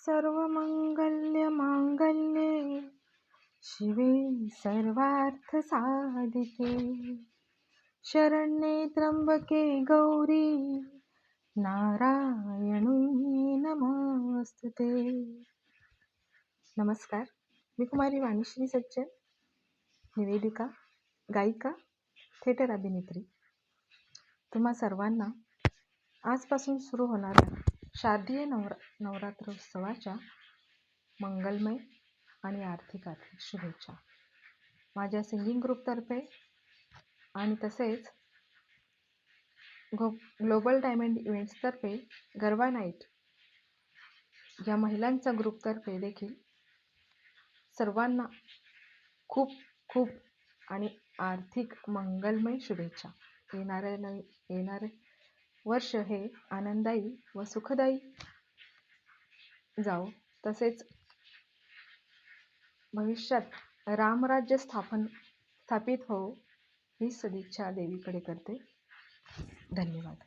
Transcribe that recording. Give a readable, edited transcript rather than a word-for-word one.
सर्वमंगल्यमांगल्ये शिवे सर्वार्थसाधिके शरण्ये त्र्यंबके गौरी नारायणी नमोस्तुते. नमस्कार, मी कुमारी वाणीश्री सज्जन, निवेदिका, गायिका, थिएटर अभिनेत्री. तुम्हा सर्वांना आजपासून सुरू होणाऱ्या शारदीय नवरात्रोत्सवाच्या मंगलमय आणि आर्थिक शुभेच्छा. माझ्या सिंगिंग ग्रुपतर्फे आणि तसेच ग्लोबल डायमंड इव्हेंट्सतर्फे गरबा नाईट या महिलांचा ग्रुपतर्फे देखील सर्वांना खूप खूप आणि आर्थिक मंगलमय शुभेच्छा. येणारे वर्ष हे आनंददायी व सुखदायी जाओ, तसेच भविष्यात रामराज्य स्थापित हो ही सदिच्छा देवीकडे करते. धन्यवाद.